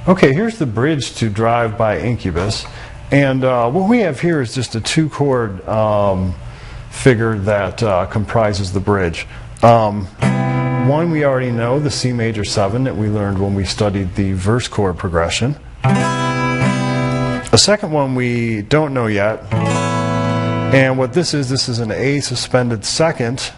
Okay, here's the bridge to Drive by Incubus, and what we have here is just a 2-chord figure that comprises the bridge. One we already know, the C major 7 that we learned when we studied the verse chord progression. A second one we don't know yet, and what this is an A suspended second.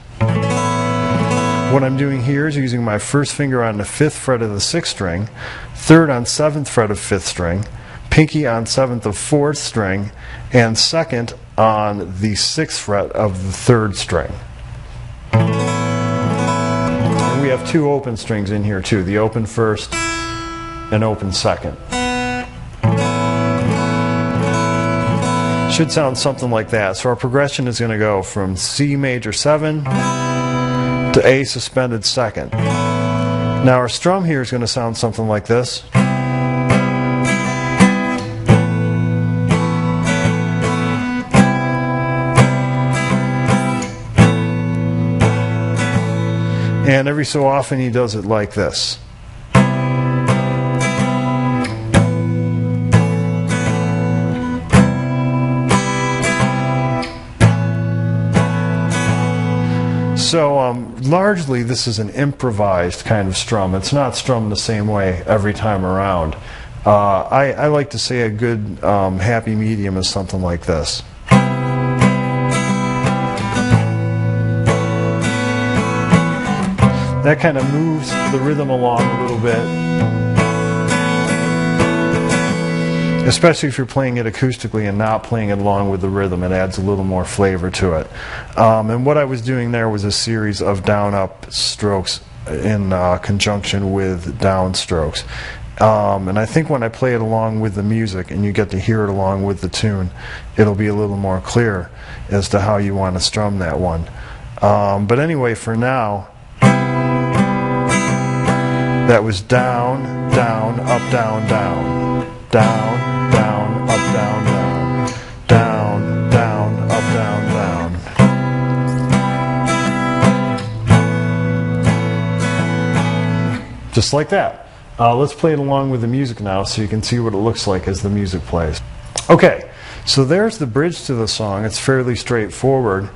What I'm doing here is using my first finger on the 5th fret of the 6th string, 3rd on 7th fret of 5th string, pinky on 7th of 4th string, and 2nd on the 6th fret of the 3rd string. And we have 2 open strings in here too, the open 1st and open 2nd. Should sound something like that. So our progression is going to go from C major 7 to A suspended 2nd. Now our strum here is going to sound something like this. And every so often he does it like this. So largely this is an improvised kind of strum. It's not strummed the same way every time around. I like to say a good happy medium is something like this. That kind of moves the rhythm along a little bit. Especially if you're playing it acoustically and not playing it along with the rhythm, it adds a little more flavor to it. And what I was doing there was a series of down-up strokes in conjunction with down strokes. And I think when I play it along with the music and you get to hear it along with the tune, it'll be a little more clear as to how you want to strum that one. But anyway, for now, that was down, down, up, down, down. Down, down, up, down, down. Down, down, up, down, down. Just like that. Let's play it along with the music now so you can see what it looks like as the music plays. Okay, so there's the bridge to the song. It's fairly straightforward.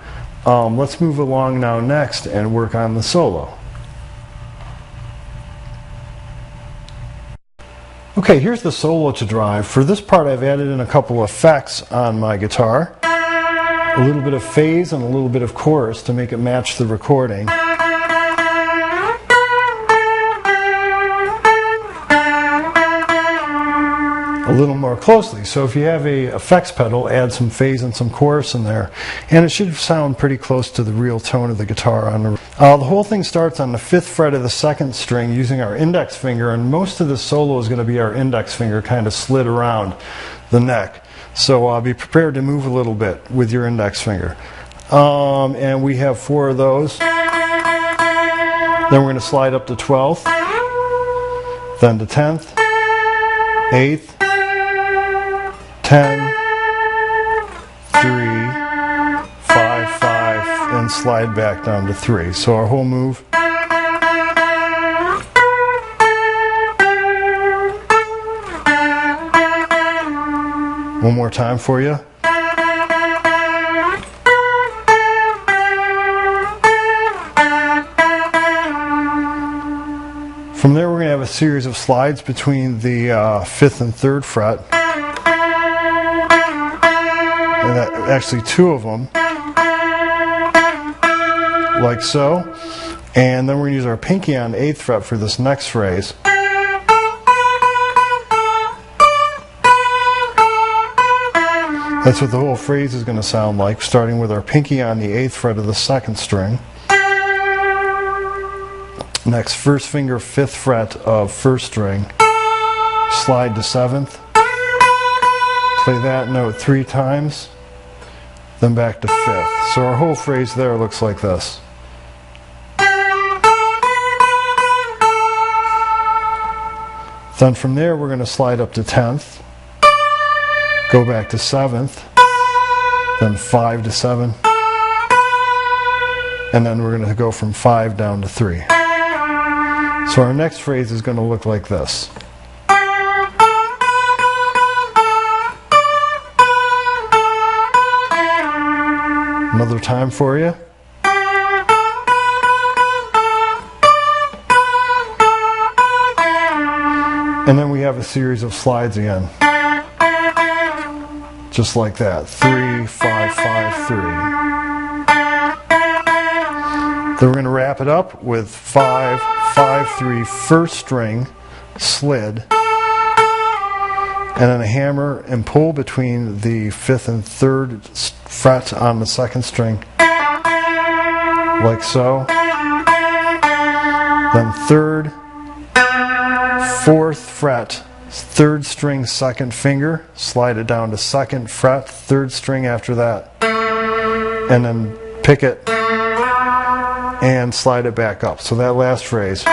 Let's move along now next and work on the solo. Okay, here's the solo to Drive. For this part I've added in a couple effects on my guitar. A little bit of phase and a little bit of chorus to make it match the recording. A little more closely. So if you have a effects pedal, add some phase and some chorus in there, and it should sound pretty close to the real tone of the guitar. The whole thing starts on the 5th fret of the 2nd string using our index finger, and most of the solo is going to be our index finger kind of slid around the neck. So be prepared to move a little bit with your index finger. And we have 4 of those. Then we're going to slide up to 12th, then to 10th, 8th, 10, 3, 5, 5, and slide back down to 3. So our whole move. One more time for you. From there we're going to have a series of slides between the 5th and 3rd fret. And actually 2 of them, like so. And then we're going to use our pinky on the 8th fret for this next phrase. That's what the whole phrase is going to sound like, starting with our pinky on the 8th fret of the 2nd string. Next, first finger, 5th fret of 1st string. Slide to 7th. Play that note 3 times. Then back to 5th. So our whole phrase there looks like this. Then from there we're going to slide up to 10th. Go back to 7th. Then 5 to 7. And then we're going to go from 5 down to 3. So our next phrase is going to look like this. Another time for you. And then we have a series of slides again. Just like that. 3, 5, 5, 3. Then we're going to wrap it up with 5, 5, 3, first string, slid, and then a hammer and pull between the 5th and 3rd fret on the 2nd string, like so. Then 3rd, 4th fret, 3rd string, 2nd finger, slide it down to 2nd fret, 3rd string after that, and then pick it and slide it back up. So that last phrase.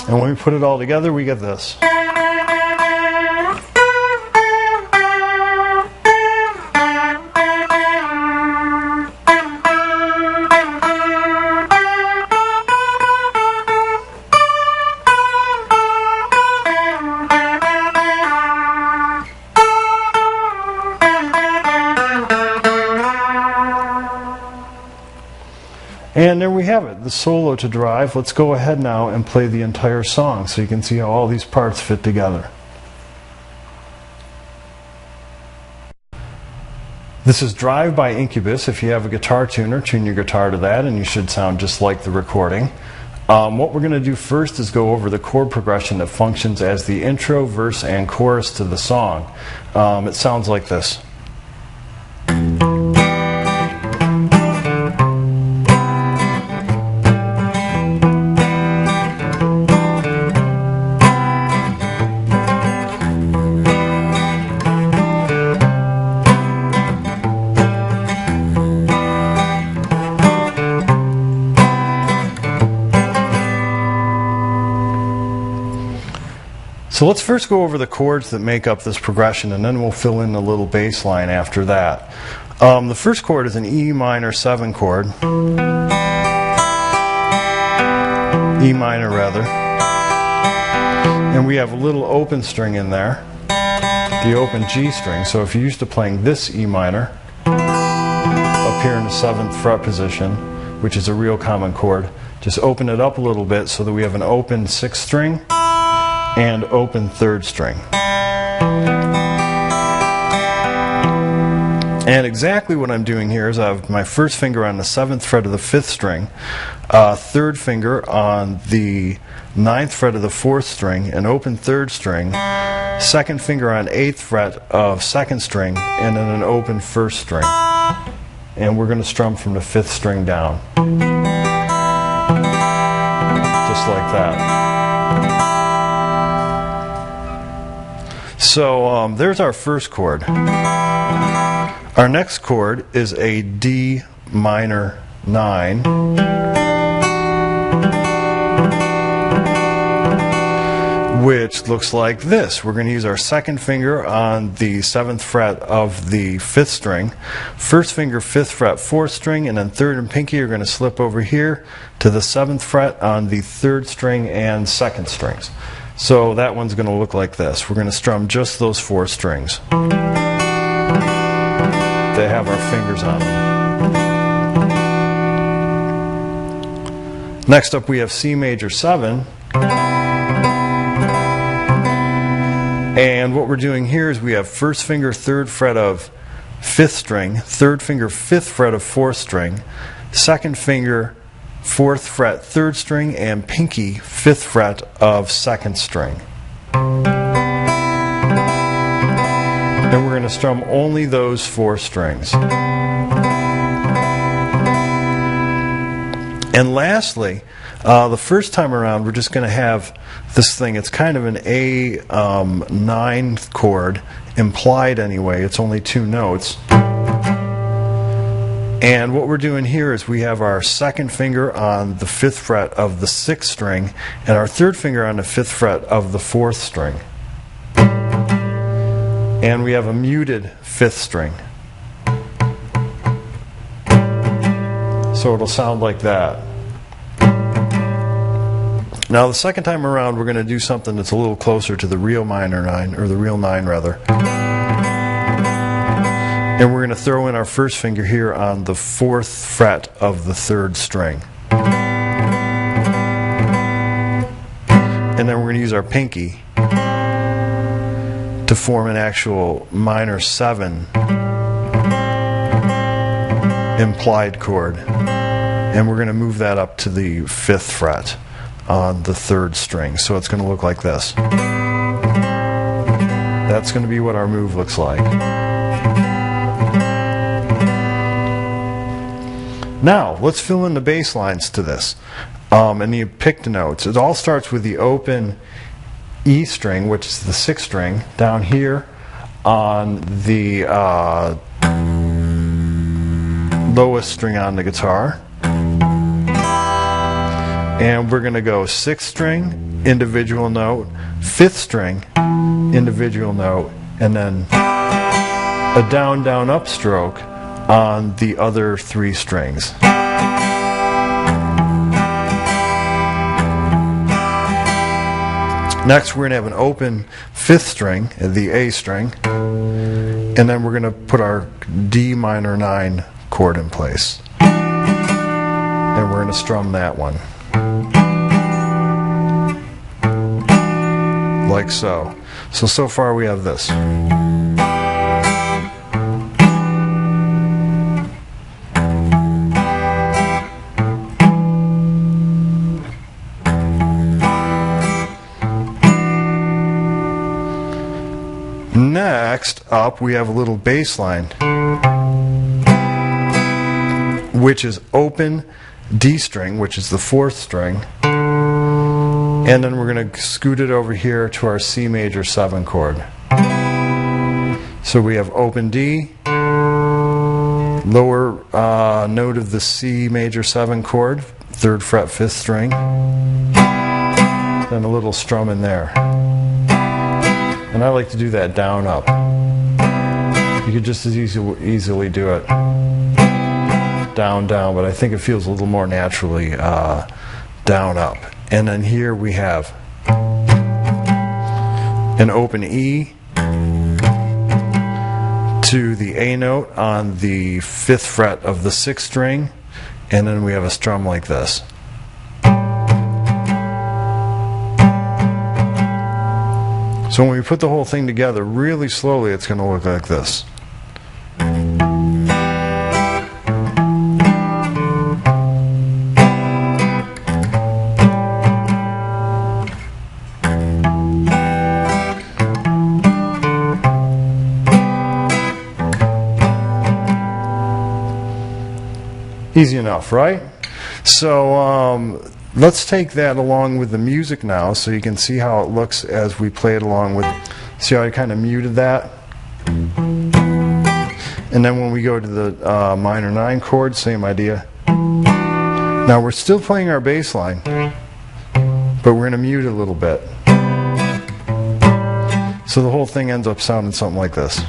And when we put it all together, we get this. And there we have it, the solo to drive. Let's go ahead now and play the entire song so you can see how all these parts fit together. This is Drive by Incubus. If you have a guitar tuner, tune your guitar to that and you should sound just like the recording. What we're going to do first is go over the chord progression that functions as the intro, verse, and chorus to the song. It sounds like this. So let's first go over the chords that make up this progression, and then we'll fill in a little bass line after that. The first chord is an E minor 7 chord. E minor rather. And we have a little open string in there, the open G string. So if you're used to playing this E minor, up here in the 7th fret position, which is a real common chord, just open it up a little bit so that we have an open 6th string and open 3rd string. And exactly what I'm doing here is I have my first finger on the 7th fret of the 5th string, 3rd finger on the 9th fret of the 4th string, an open 3rd string, 2nd finger on 8th fret of 2nd string, and then an open 1st string. And we're going to strum from the 5th string down. Just like that. So there's our first chord. Our next chord is a D minor 9, which looks like this. We're going to use our 2nd finger on the 7th fret of the 5th string, 1st finger 5th fret 4th string, and then 3rd and pinky are going to slip over here to the 7th fret on the 3rd string and 2nd strings. So that one's going to look like this. We're going to strum just those 4 strings. They have our fingers on them. Next up we have C major 7. And what we're doing here is we have 1st finger 3rd fret of 5th string, 3rd finger 5th fret of 4th string, 2nd finger 4th fret 3rd string, and pinky 5th fret of 2nd string. And we're going to strum only those 4 strings. And lastly, the first time around we're just going to have this thing. It's kind of an A9 chord, implied anyway. It's only 2 notes. And what we're doing here is we have our 2nd finger on the 5th fret of the 6th string and our 3rd finger on the 5th fret of the 4th string. And we have a muted 5th string. So it'll sound like that. Now the second time around we're going to do something that's a little closer to the real minor 9, or the real 9 rather. And we're going to throw in our first finger here on the 4th fret of the 3rd string. And then we're going to use our pinky to form an actual minor 7 implied chord. And we're going to move that up to the 5th fret on the 3rd string. So it's going to look like this. That's going to be what our move looks like. Now, let's fill in the bass lines to this. And you pick the notes. It all starts with the open E string, which is the 6th string, down here on the lowest string on the guitar. And we're going to go 6th string, individual note, 5th string, individual note, and then a down, down, up stroke on the other 3 strings. Next we're going to have an open 5th string, the A string, and then we're going to put our D minor 9 chord in place. And we're going to strum that one. Like so. So far we have this. Next up, we have a little bass line, which is open D string, which is the 4th string, and then we're going to scoot it over here to our C major 7 chord. So we have open D, lower note of the C major 7 chord, 3rd fret 5th string, then a little strum in there. And I like to do that down up. You could just as easily do it down down, but I think it feels a little more naturally down up. And then here we have an open E to the A note on the 5th fret of the 6th string, and then we have a strum like this. So when we put the whole thing together really slowly, it's going to look like this. Easy enough, right? So let's take that along with the music now so you can see how it looks as we play it along with. See how I kind of muted that? And then when we go to the minor 9 chord, same idea. Now we're still playing our bass line, but we're going to mute it a little bit. So the whole thing ends up sounding something like this.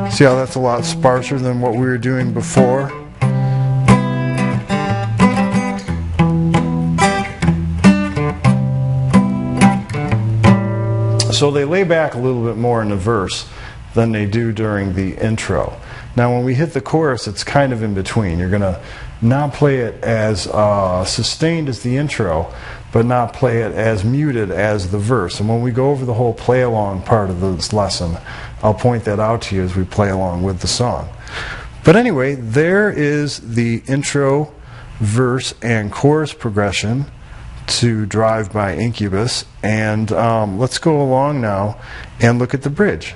See how that's a lot sparser than what we were doing before? So they lay back a little bit more in the verse than they do during the intro. Now when we hit the chorus, it's kind of in between. You're going to not play it as sustained as the intro, but not play it as muted as the verse. And when we go over the whole play along part of this lesson, I'll point that out to you as we play along with the song. But anyway, there is the intro, verse, and chorus progression to Drive by Incubus. And let's go along now and look at the bridge.